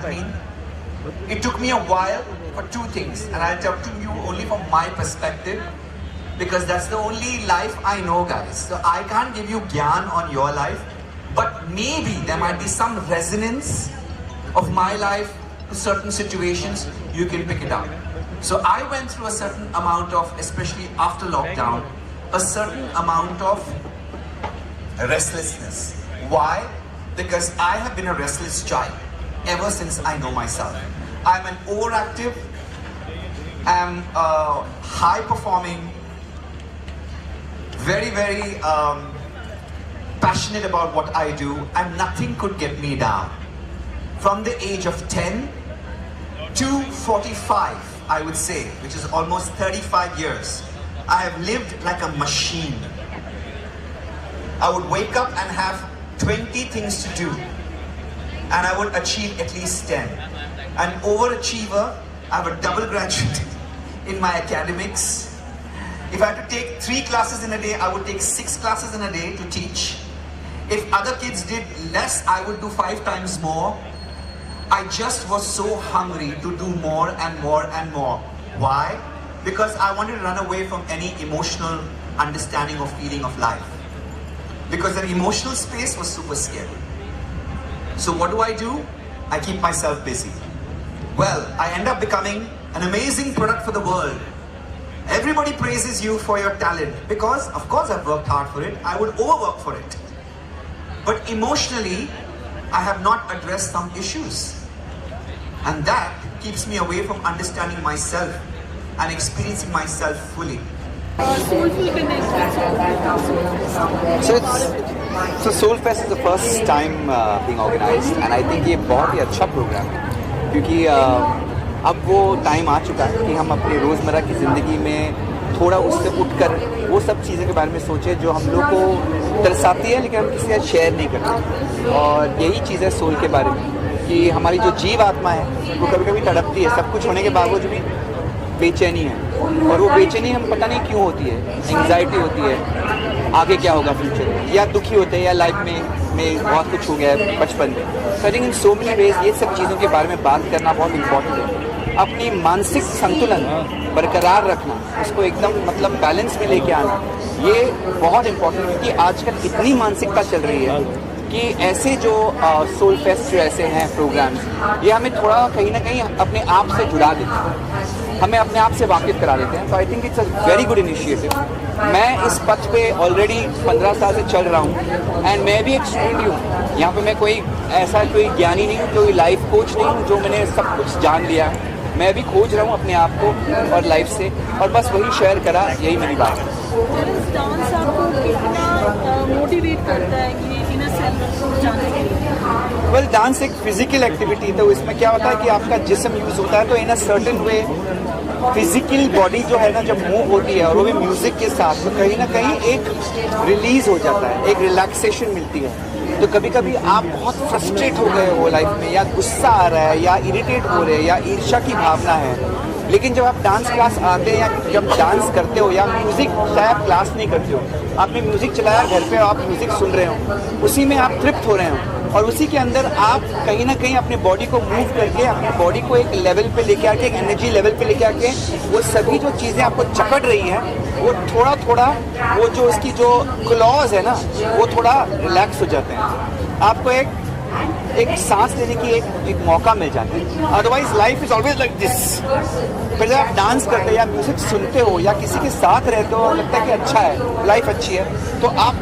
been. It took me a while for two things, and I'll tell to you only from my perspective, because that's the only life I know, guys. So I can't give you gyan on your life, but maybe there might be some resonance of my life to certain situations. You can pick it up. So I went through a certain amount of, especially after lockdown, a certain amount of restlessness. Why? Because I have been a restless child ever since I know myself. I'm an overactive, I'm high performing, very passionate about what I do, and nothing could get me down. From the age of 10 to 45, I would say, which is almost 35 years, I have lived like a machine. I would wake up and have 20 things to do, and I would achieve at least 10. An overachiever, I have a double graduate in my academics. If I had to take 3 classes in a day, I would take 6 classes in a day to teach. If other kids did less, I would do 5 times more. I just was so hungry to do more and more and more. Why? Because I wanted to run away from any emotional understanding or feeling of life. Because that emotional space was super scary. So what do? I keep myself busy. Well, I end up becoming an amazing product for the world. Everybody praises you for your talent because, of course, I've worked hard for it. I would overwork for it. But emotionally, I have not addressed some issues. And that keeps me away from understanding myself and experiencing myself fully. Soulful Connect. So Soulfest is the first time being organized, and I think ये बहुत ही अच्छा programme है क्योंकि अब वो time आ चुका है कि हम अपनी रोज़मर्रा की ज़िंदगी में थोड़ा उससे उठकर वो सब चीज़ों के बारे में सोचें जो हम लोग को तरसाती है लेकिन हम किसी से शेयर नहीं करते। और यही चीज़ है सोल के बारे में कि हमारी जो जीव आत्मा है वो कभी कभी तड़पती है, सब कुछ होने के बावजूद भी बेचैनी है, और वो बेचैनी हम पता नहीं क्यों होती है। एंग्जाइटी होती है आगे क्या होगा फ्यूचर में, या दुखी होते हैं या लाइफ में बहुत कुछ हो गया है बचपन में। So I think in so many ways ये सब चीज़ों के बारे में बात करना बहुत इम्पोर्टेंट है। अपनी मानसिक संतुलन बरकरार रखना, उसको एकदम मतलब बैलेंस में लेके आना, ये बहुत इम्पोर्टेंट है क्योंकि आजकल इतनी मानसिकता चल रही है कि ऐसे जो सोल फेस्ट जो ऐसे हैं प्रोग्राम्स, ये हमें थोड़ा कहीं ना कहीं अपने आप से जुड़ा देते हैं, हमें अपने आप से वाकिफ करा देते हैं। तो I think it's a very good initiative. मैं इस पथ पे ऑलरेडी 15 साल से चल रहा हूँ एंड मैं भी एक स्टूडेंट हूँ। यहाँ पे मैं कोई ऐसा कोई ज्ञानी नहीं हूँ, कोई लाइफ कोच नहीं हूँ जो मैंने सब कुछ जान लिया है। मैं भी खोज रहा हूँ अपने आप को और लाइफ से, और बस वही शेयर करा, यही मेरी बात है। डांस आपको कितना मोटिवेट करता है कि इनर सेल्फ जाने के लिए? वेल, डांस एक फिजिकल एक्टिविटी, तो इसमें क्या होता है कि आपका जिस्म यूज़ होता है, तो in a certain way physical body जो है ना जब मूव होती है और वो भी म्यूज़िक के साथ, तो कहीं ना कहीं एक रिलीज़ हो जाता है, एक रिलैक्सेशन मिलती है। तो कभी कभी आप बहुत फ्रस्ट्रेट हो गए हो लाइफ में, या गुस्सा आ रहा है, या इरिटेट हो रहे हैं, या ईर्ष्या की भावना है, लेकिन जब आप डांस क्लास आते हैं या जब डांस करते हो या म्यूज़िक चाहे आप क्लास नहीं करते हो, आपने म्यूज़िक चलाया घर पे, आप म्यूज़िक सुन रहे हो, उसी में आप तृप्त हो रहे हो और उसी के अंदर आप कहीं ना कहीं अपने बॉडी को मूव करके अपनी बॉडी को एक लेवल पे लेके आके, एक एनर्जी लेवल पे लेके आके, वो सभी जो चीज़ें आपको जकड़ रही हैं वो थोड़ा थोड़ा वो जो उसकी जो क्लॉज है ना वो थोड़ा रिलैक्स हो जाते हैं। आपको एक सांस लेने की एक मौका मिल जाता है। Otherwise life is always like this. फिर जब आप डांस करते हो या म्यूजिक सुनते हो या किसी के साथ रहते हो, लगता है कि अच्छा है, लाइफ अच्छी है, तो आप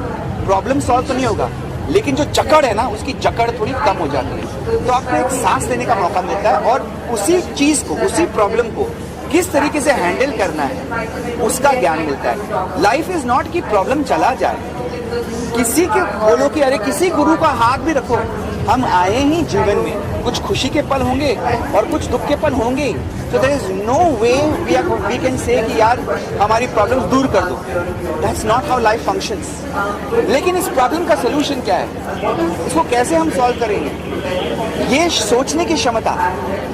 प्रॉब्लम सॉल्व तो नहीं होगा, लेकिन जो जकड़ है ना उसकी जकड़ थोड़ी कम हो जाती है। तो आपको एक सांस लेने का मौका मिलता है और उसी चीज़ को, उसी प्रॉब्लम को किस तरीके से हैंडल करना है उसका ज्ञान मिलता है। लाइफ इज नॉट कि प्रॉब्लम चला जाए, किसी के बोलो कि अरे किसी गुरु का हाथ भी रखो, हम आए ही जीवन में, कुछ खुशी के पल होंगे और कुछ दुख के पल होंगे। तो there is no way we can say कि यार हमारी प्रॉब्लम दूर कर दो। That's not how life functions. लेकिन इस प्रॉब्लम का सोल्यूशन क्या है, इसको कैसे हम सॉल्व करेंगे, ये सोचने की क्षमता,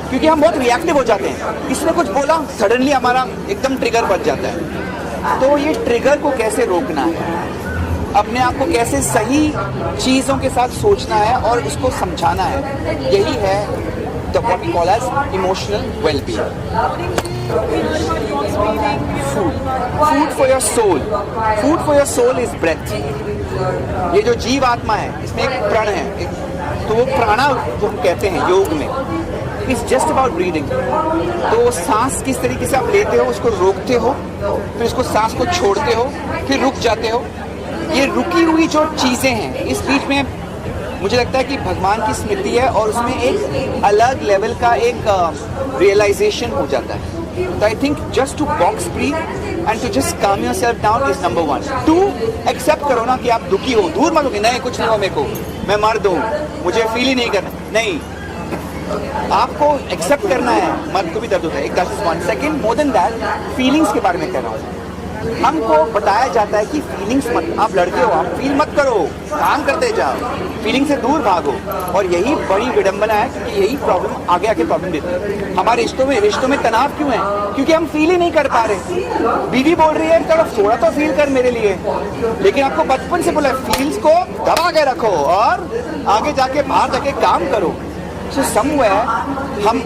क्योंकि हम बहुत रिएक्टिव हो जाते हैं। इसने कुछ बोला, सडनली हमारा एकदम ट्रिगर बच जाता है। तो ये ट्रिगर को कैसे रोकना है, अपने आप को कैसे सही चीज़ों के साथ सोचना है और उसको समझाना है, यही है what we call as emotional well-being. Food for your soul. Food for your soul is breath. ये जो जीव आत्मा है इसमें एक प्राण है, तो वो प्राणा जो हम कहते हैं योग में, इट्स जस्ट अबाउट ब्रीदिंग. तो सांस किस तरीके से आप लेते हो, उसको रोकते हो, फिर उसको सांस को छोड़ते हो, फिर रुक जाते हो. ये रुकी हुई जो चीज़ें हैं, इस बीच में मुझे लगता है कि भगवान की स्मृति है और उसमें एक अलग लेवल का एक रियलाइजेशन हो जाता है. तो I think just to box breath and to just calm yourself down is number 1. 2, accept करो ना कि आप दुखी हो, दूर मत हो कि नहीं कुछ नहीं हो मेरे को, मैं मर्द हूँ, मुझे फील ही नहीं करना. नहीं, आपको एक्सेप्ट करना है. मर्द को भी दर्द होता है, एक that is 1. Second, more than that, feelings के बारे में कह रहा हूँ. हमको बताया जाता है कि फीलिंग्स मत, आप लड़के हो, आप फील मत करो, काम करते जाओ, फीलिंग से दूर भागो. और यही बड़ी विडंबना है, क्योंकि यही प्रॉब्लम आगे आके प्रॉब्लम देती है. हमारे रिश्तों में तनाव क्यों है? क्योंकि हम फील ही नहीं कर पा रहे. बीवी बोल रही है थोड़ा तो फील कर मेरे लिए, लेकिन आपको बचपन से बोला फील्स को दबा के रखो और आगे जाके बाहर जाके काम करो. सो समवेयर हम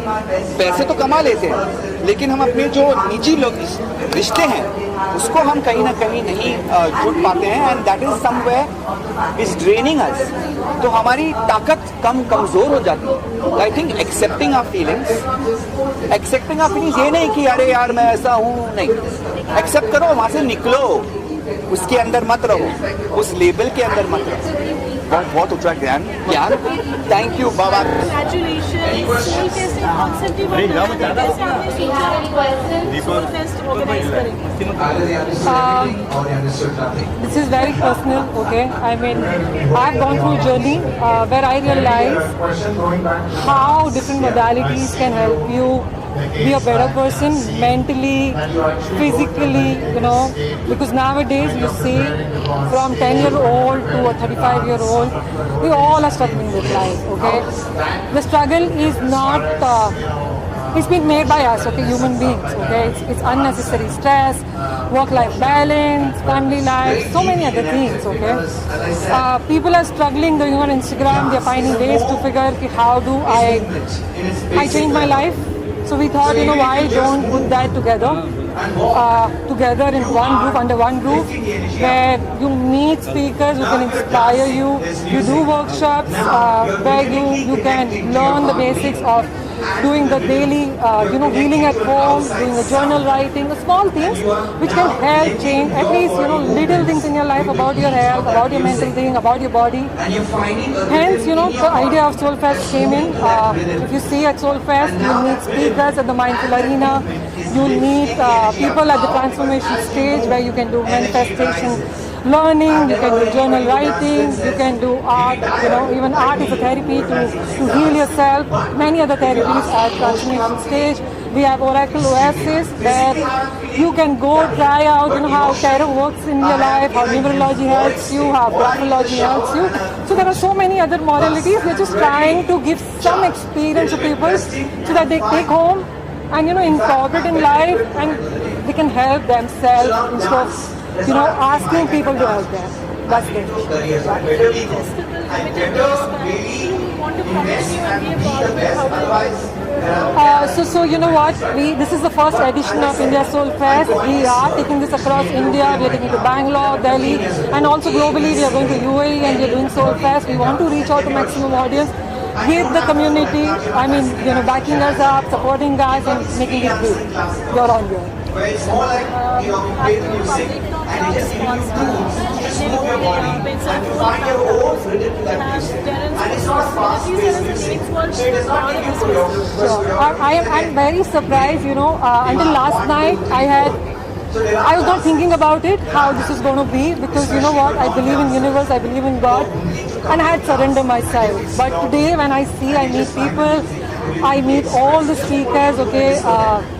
पैसे तो कमा लेते हैं, लेकिन हम अपने जो निजी लोग रिश्ते हैं उसको हम कहीं ना कहीं नहीं जुट पाते हैं, and that is somewhere is draining us. तो हमारी ताकत कमज़ोर हो जाती है. I think accepting our feelings ये नहीं कि अरे यार मैं ऐसा हूँ, नहीं. एक्सेप्ट करो, वहाँ से निकलो, उसके अंदर मत रहो, उस लेबल के अंदर मत रहो. बहुत ऊंचा ज्ञान. Thank you Baba. This is very personal, okay? I mean, I've gone through a journey where I realized how different modalities can help you be a better person mentally, physically, you know, because nowadays you see from 10-year-old to a 35-year-old, we all are struggling with life, okay? The struggle is not, it's been made by us, okay, human beings, okay? It's unnecessary stress, work-life balance, family life, so many other things, okay? People are struggling, doing on Instagram, they're finding ways to figure how do I change my life. So we thought, you know, why don't put that together in one group, under one roof, where you meet speakers who can inspire you. You do workshops where you can learn the basics of doing the daily, healing at home, doing the journal writing, the small things which can help change at least, little things in your life about your health, about your mental thing, about your body. Hence, the idea of Soulfest came in. If you see at Soulfest, you'll meet speakers at the Mindful Arena. You'll meet people at the transformation stage where you can do manifestation learning, you can do journal writing, you can do art, even art is a therapy to heal yourself, many other therapies at transformation stage. We have Oracle Oasis where you can go try out how tarot works in your life, how numerology helps you, how graphology helps you. So there are so many other modalities. We're just trying to give some experience to people so that they take home and incorporate in life and they can help themselves instead of asking people to help them. That's it. So you know what? This is the first edition of India Soul Fest. We are taking this across India. We are taking it to Bangalore, Delhi, and also globally. We are going to UAE and we are doing Soul Fest. We want to reach out to maximum audience with the community. I mean, backing us up, supporting us, and making it big. You're on your. It's more like play the music and you just need to move your body and find your own rhythm to that music. And it's not fast-paced music, so it is not easy for you. I'm very surprised, until last night I was not thinking about it, how this is going to be, because you know what, I believe in universe, I believe in God, and I had surrendered myself. But today when I meet people, I meet all the speakers, okay,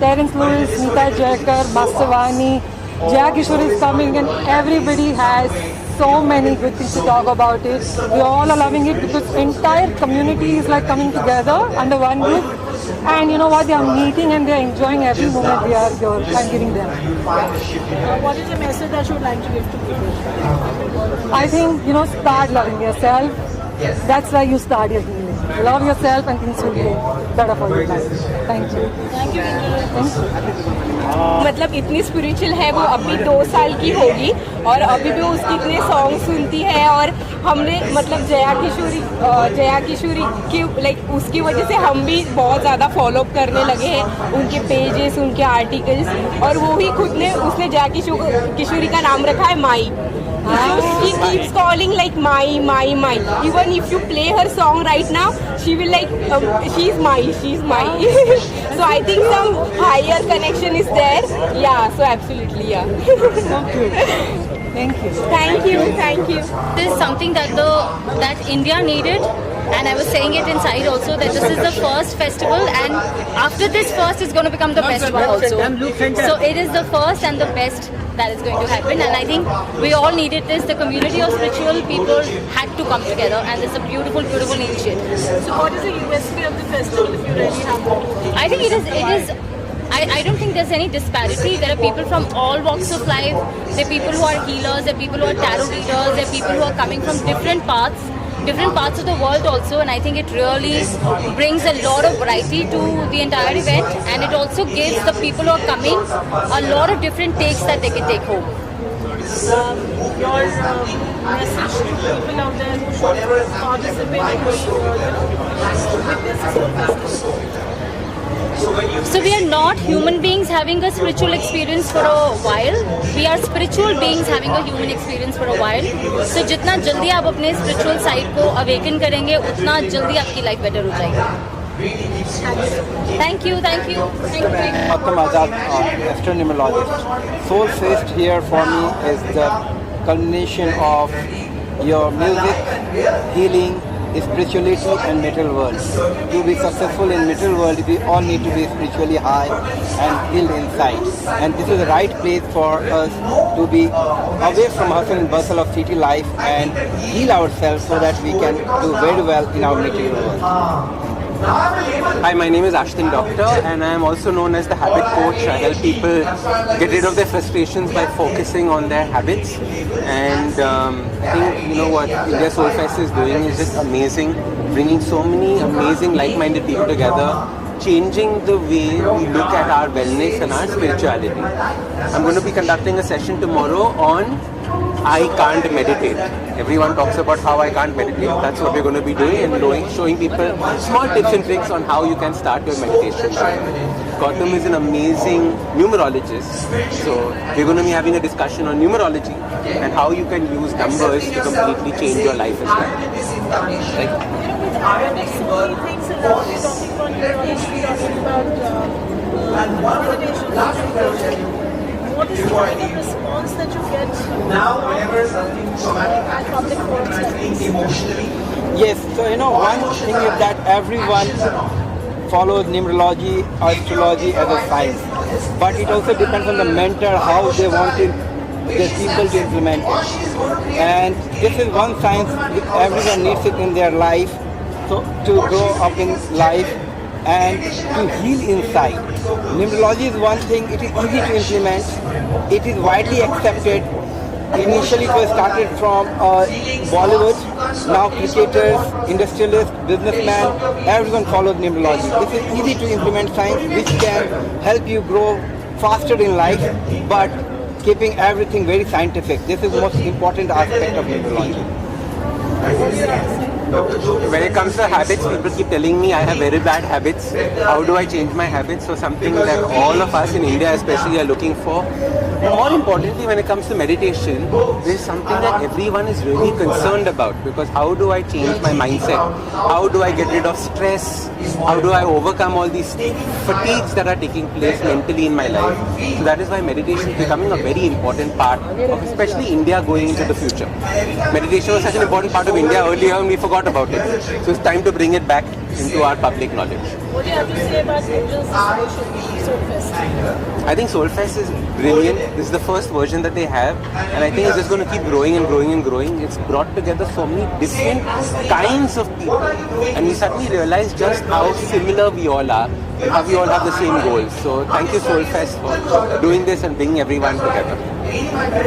Terence Lewis, Neeta Jayakar, Masavani, Jaya Kishore is coming, and everybody has so many good things to talk about it. We all are loving it because entire community is like coming together under one roof. And you know what, they are meeting and they are enjoying every moment they are here. I'm giving them. What is the message that you would like to give to people? I think, start loving yourself. That's why you start your healing. Love yourself and things will be better for you. Thank you. Thank you Thank you. मतलब इतनी spiritual है वो, अभी 2 साल की होगी और अभी भी उसके इतने सॉन्ग सुनती है। और हमने मतलब जया किशोरी की लाइक उसकी वजह से हम भी बहुत ज़्यादा फॉलो अप करने लगे हैं उनके पेजेस, उनके आर्टिकल्स। और वो ही खुद ने उसने जया किशोरी का नाम रखा है माई। She keeps calling like my. Even if you play her song right now, she will like she's my. So I think some higher connection is there. Yeah, so absolutely, yeah. Thank you. Thank you. This is something that India needed, and I was saying it inside also that this is the first festival, and after this first is going to become the best one also. So it is the first and the best that is going to happen, and I think we all needed this. The community of spiritual people had to come together, and it's a beautiful initiative. So what is the USP of the festival if you really have to? I think it is. I don't think there's any disparity. There are people from all walks of life. There are people who are healers. There are people who are tarot readers. There are people who are coming from different parts of the world also. And I think it really brings a lot of variety to the entire event. And it also gives the people who are coming a lot of different takes that they can take home. Your message to people out there who should participate witnesses of festival. So we are not human beings having a spiritual experience for a while. We are spiritual beings having a human experience for a while. So जितना जल्दी आप अपने spiritual side को awaken करेंगे, उतना जल्दी आपकी life better हो जाएगी. Thank you. Gautam Azad, astronumerologist. Soul Fest here for me is the culmination of your music, healing, spirituality and material world. To be successful in material world, we all need to be spiritually high and healed inside. And this is the right place for us to be away from hustle and bustle of city life and heal ourselves so that we can do very well in our material world. Hi, my name is Ashton Doctor, and I am also known as the Habit Coach. I help people get rid of their frustrations by focusing on their habits. And I think what India Soul Fest is doing is just amazing, bringing so many amazing like-minded people together, changing the way we look at our wellness and our spirituality. I'm going to be conducting a session tomorrow on I can't meditate. Everyone talks about how I can't meditate. That's what we're going to be doing and showing people small tips and tricks on how you can start your meditation. Gautam is an amazing numerologist. So we're going to be having a discussion on numerology and how you can use numbers to completely change your life as well. Like, There's so many things around. We're talking about neurology, we're talking about meditation. What is the kind of response that you get at public forums like this? Yes, so one thing is that everyone follows numerology or astrology as a science, but it also depends on the mentor how they want the people to implement it. And this is one science which everyone needs it in their life, so to grow up in life and to heal inside. Numerology is one thing, it is easy to implement, it is widely accepted. Initially it was started from Bollywood, now cricketers, industrialists, businessmen, everyone follows numerology. This is easy to implement science which can help you grow faster in life, but keeping everything very scientific. This is the most important aspect of numerology. when it comes to habits, people keep telling me I have very bad habits. How do I change my habits? So something that all of us in India especially are looking for. More importantly, when it comes to meditation, this is something that everyone is really concerned about, because how do I change my mindset? How do I get rid of stress? How do I overcome all these fatigues that are taking place mentally in my life? So that is why meditation is becoming a very important part of especially India going into the future. Meditation was such an important part of India earlier and we forgot about it. So it's time to bring it back into our public knowledge. What do you have to say about Angel's Soulfest? I think Soulfest is brilliant. This is the first version that they have, and I think it's just going to keep growing and growing and growing. It's brought together so many different kinds of people, and we suddenly realize just how similar we all are, and how we all have the same goals. So thank you Soulfest for doing this and bringing everyone together.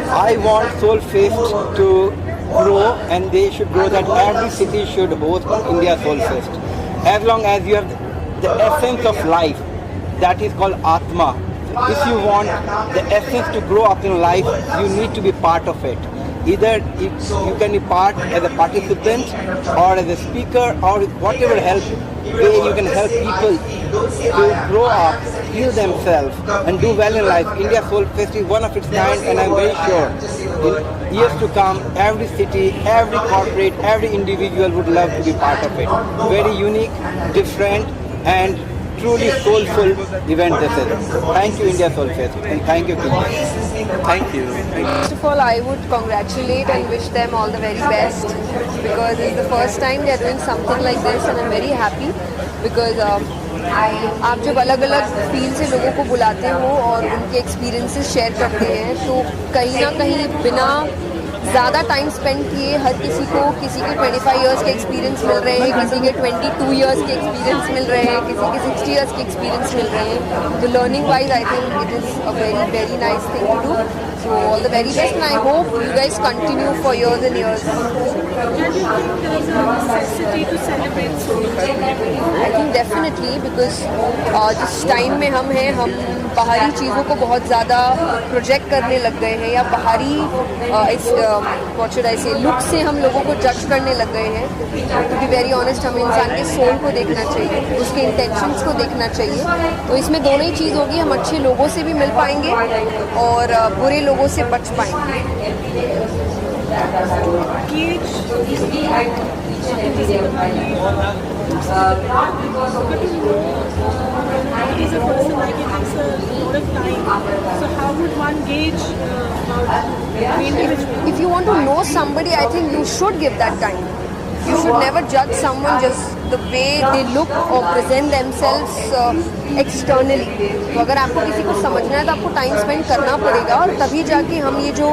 I want Soulfest to grow, and they should grow that every city should host India Soul Fest. As long as you have the essence of life, that is called Atma. If you want the essence to grow up in life, you need to be part of it. Either you can be part as a participant or as a speaker or whatever help way you can help people to grow up, heal themselves and do well in life. India Soul Fest is one of its kind, and I'm very sure in years to come, every city, every corporate, every individual would love to be part of it. Very unique, different and truly soulful event this is. Thank you India Soul Fest, and thank you King. Thank you. First of all, I would congratulate and wish them all the very best because it's the first time they are doing something like this, and I'm very happy because आप जब अलग अलग field से लोगों को बुलाते हो और उनके एक्सपीरियंसेस शेयर करते हैं तो कहीं ना कहीं बिना ज़्यादा टाइम स्पेंड किए हर किसी को, किसी के 25 इयर्स के एक्सपीरियंस मिल रहे हैं, किसी के 22 इयर्स के एक्सपीरियंस मिल रहे हैं, किसी के 60 इयर्स के एक्सपीरियंस मिल रहे हैं. तो learning wise I think it is a very very nice thing to do. So all the very best, and I hope you guys continue for years and years. And you think there is a necessity to celebrate Soul Fest? I think definitely because जिस time में हम हैं, हम बाहरी चीज़ों को बहुत ज़्यादा प्रोजेक्ट करने लग गए हैं या बाहरी इस what should I say look से हम लोगों को जज करने लग गए हैं. To be very honest, हमें इंसान के सोल को देखना चाहिए, उसके इंटेंशंस को देखना चाहिए. तो इसमें दोनों ही चीज़ होगी, हम अच्छे लोगों से भी मिल पाएंगे और बुरे लोगों से बच पाएंगे. He's a person like it takes a lot of time. So how would one gauge about individual? If you want to know somebody, I think you should give that time. You should never judge someone just the way they look or present themselves externally. तो अगर आपको किसी को समझना है तो आपको time spend करना पड़ेगा और तभी जाके हम ये जो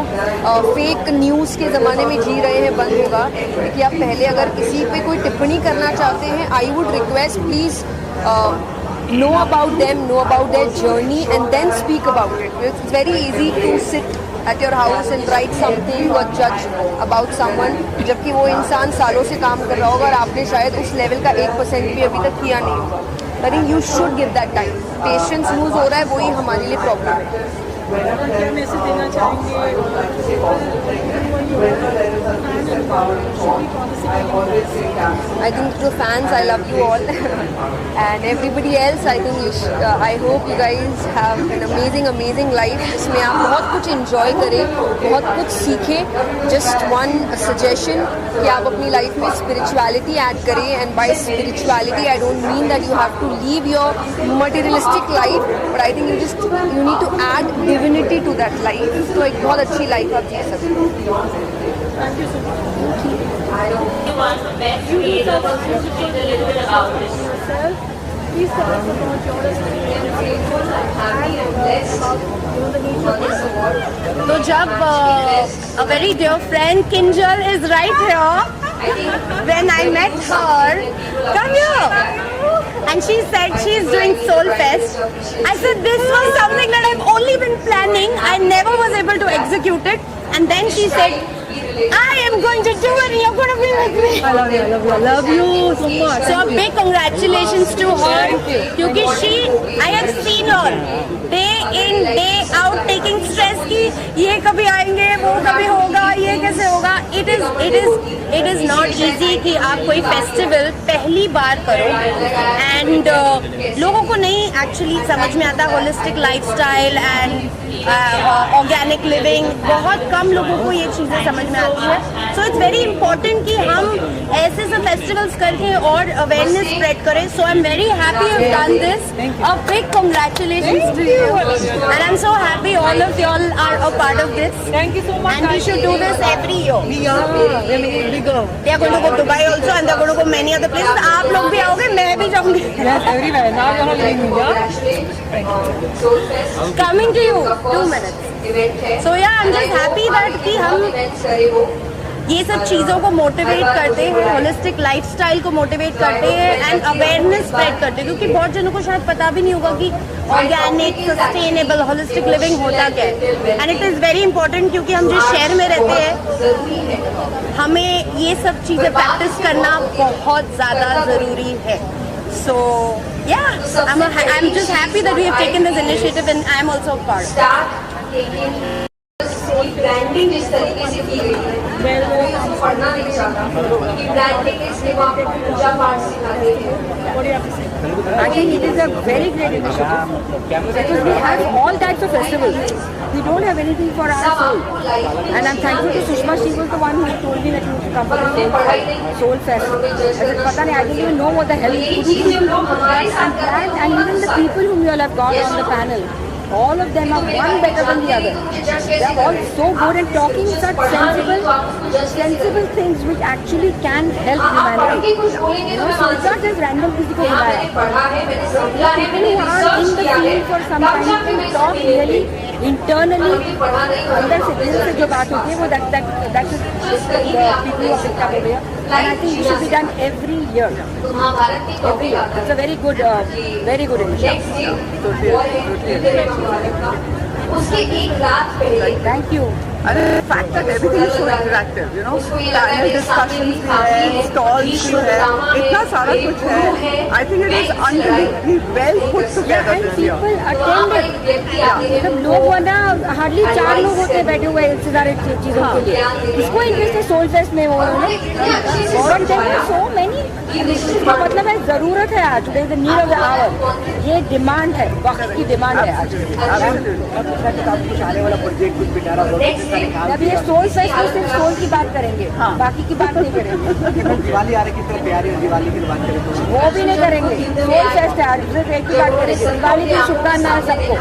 फेक न्यूज़ के ज़माने में जी रहे हैं बंद होगा. क्योंकि आप पहले अगर किसी पे कोई टिप्पणी करना चाहते हैं, I would request please know about them, know about their journey and then speak about it. It's very easy to sit at your house and write something or judge about someone जबकि वो इंसान सालों से काम कर रहा होगा और आपने शायद उस लेवल का 1% भी अभी तक किया नहीं होगा. I think you should give that time. Patience lose हो रहा है, वही हमारे लिए प्रॉब्लम है. क्या मैसेज देना I think to fans, I love you all, and everybody else. I think I hope you guys have an amazing life. जिसमें आप बहुत कुछ enjoy करें, बहुत कुछ सीखें. Just one suggestion कि आप अपनी life में spirituality add करें, and by spirituality I don't mean that you have to leave your materialistic life, but I think you need to add divinity to that life. तो एक बहुत अच्छी life आप जी सकते हैं. Thank you so much. You do tell us a little bit about yourself. Please tell us about your experience and the nature of this award. तो जब a very dear friend Kinjal is right here, when I met her, come here, and she said she's doing Soul Fest. I said this was something that I've only been planning. I never was able to execute it, and then she said, I am going to do it and you're going to be with me. I love you, I love you, I love you so much. So a big congratulations to her. Because I have seen her day in, day out taking stress कि ये कभी आएंगे, वो कभी होगा, ये कैसे होगा. It is not easy कि आप कोई festival पहली बार करो and लोगों को नहीं actually समझ में आता holistic lifestyle and organic living. बहुत कम लोगों को ये चीज़ें समझ में आती है. So it's very important कि हम ऐसे सब festivals करके और awareness spread करें. So I'm very happy you've done this. A big congratulations to you. And I'm so happy all of y'all are a part of this. Thank you so much. And we should do this every year. We are bigger. They are going to go to Dubai also and they are going to go many other places. आप लोग भी आओगे, मैं भी जाऊँगी. Yes, everywhere. Now you're not leaving India. Coming to you, 2 minutes. So yeah, I'm just happy that कि हम ये सब चीज़ों को मोटिवेट करते हैं, होलिस्टिक लाइफस्टाइल को मोटिवेट करते हैं एंड अवेयरनेस स्प्रेड करते हैं, क्योंकि बहुत जनों को शायद पता भी नहीं होगा कि ऑर्गेनिक सस्टेनेबल होलिस्टिक लिविंग होता क्या है। And it is very important, क्योंकि हम जिस शहर में रहते हैं हमें ये सब चीज़ें प्रैक्टिस करना बहुत ज़्यादा ज़रूरी है। So yeah, I'm just happy that we have taken this initiative and I'm also a part of it. Branding जिस तरीके से की गई है मैं वो पढ़ना नहीं चाहता कि ब्रांडिंग इसलिए वहाँ पे पूजा पाठ सिखाते हैं। I think it is a very great initiative because we have all types of festivals. We don't have anything for our soul. And I'm thankful to Sushma. She was the one who told me that you should come for the Soul Fest. I said, Pata nahi, I didn't even know what the hell it could be. But I'm glad, and even the people whom you all have got on the panel, all of them are one better than the other. They are all so good at talking such sensible things which actually can help humanity. You know, so it's not just random किसी को बुलाया. People who are in the field for some time can talk really internally. अंदर से दिल से जो बात होती है वो that is people who are picked up over here. And I think it should be done every year. Every year. It's a very good initiative. उसके एक रात पहले Thank you. And the fact that everything is so interactive, you know, panel discussions भी है, stalls भी है, इतना सारा कुछ है. I think it is unbelievably well put together And this year. people attended. मतलब लोग वो ना hardly 4 लोग होते हैं बैठे हुए इतने सारे चीजों के लिए. इसको इन्वेस्ट है सोल फेस्ट में वो उन्होंने. और there are so many. इसका मतलब है जरूरत है आज. There is the need of the hour. ये डिमांड है, वक्त की डिमांड है आज. अभी ये सोल फेस्ट में सिर्फ सोल की बात करेंगे, बाकी की बात नहीं करेंगे. दिवाली आ रही कितने प्यारी है, दिवाली की बात करें वो भी नहीं करेंगे. सोल फेस्ट है आज, सिर्फ एक की बात करेंगे. दिवाली की शुभकामनाएं सबको.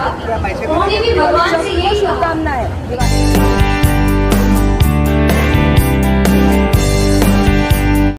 भगवान से यही शुभकामनाएं.